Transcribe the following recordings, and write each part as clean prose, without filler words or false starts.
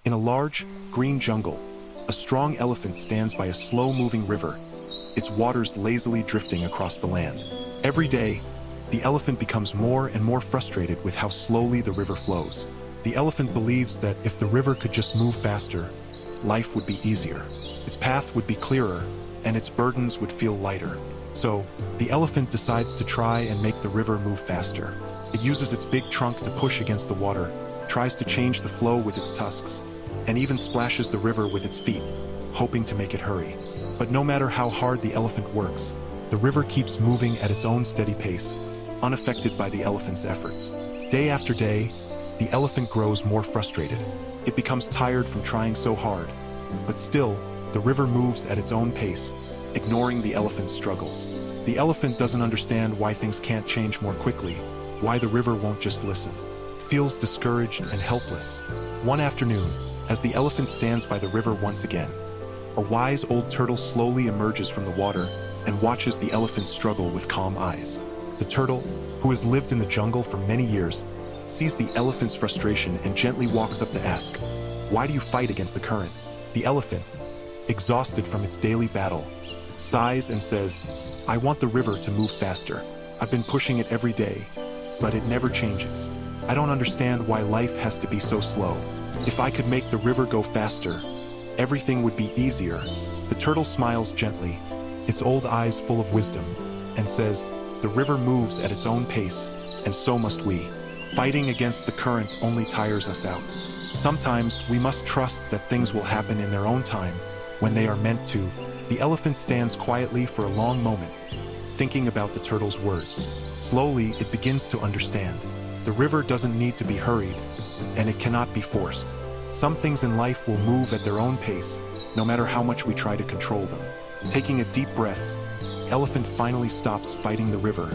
In a large, green jungle, a strong elephant stands by a slow-moving river, its waters lazily drifting across the land. Every day, the elephant becomes more and more frustrated with how slowly the river flows. The elephant believes that if the river could just move faster, life would be easier. Its path would be clearer, and its burdens would feel lighter. So, the elephant decides to try and make the river move faster. It uses its big trunk to push against the water, tries to change the flow with its tusks, and even splashes the river with its feet, hoping to make it hurry. But no matter how hard the elephant works, the river keeps moving at its own steady pace, unaffected by the elephant's efforts. Day after day, the elephant grows more frustrated. It becomes tired from trying so hard, but still, the river moves at its own pace, ignoring the elephant's struggles. The elephant doesn't understand why things can't change more quickly, why the river won't just listen. It feels discouraged and helpless. One afternoon, as the elephant stands by the river once again, a wise old turtle slowly emerges from the water and watches the elephant struggle with calm eyes. The turtle, who has lived in the jungle for many years, sees the elephant's frustration and gently walks up to ask, "Why do you fight against the current?" The elephant, exhausted from its daily battle, sighs and says, "I want the river to move faster. I've been pushing it every day, but it never changes. I don't understand why life has to be so slow. If I could make the river go faster, everything would be easier." The turtle smiles gently, its old eyes full of wisdom, and says, "The river moves at its own pace, and so must we. Fighting against the current only tires us out. Sometimes we must trust that things will happen in their own time, when they are meant to." The elephant stands quietly for a long moment, thinking about the turtle's words. Slowly, it begins to understand. The river doesn't need to be hurried, and it cannot be forced. Some things in life will move at their own pace, no matter how much we try to control them. Taking a deep breath, the elephant finally stops fighting the river,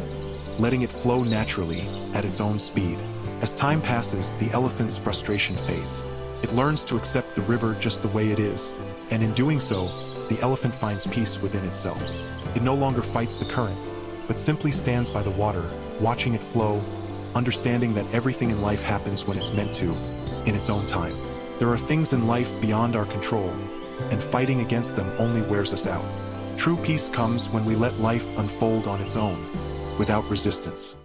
letting it flow naturally at its own speed. As time passes, the elephant's frustration fades. It learns to accept the river just the way it is, and in doing so, the elephant finds peace within itself. It no longer fights the current, but simply stands by the water, watching it flow, understanding that everything in life happens when it's meant to, in its own time. There are things in life beyond our control, and fighting against them only wears us out. True peace comes when we let life unfold on its own, without resistance.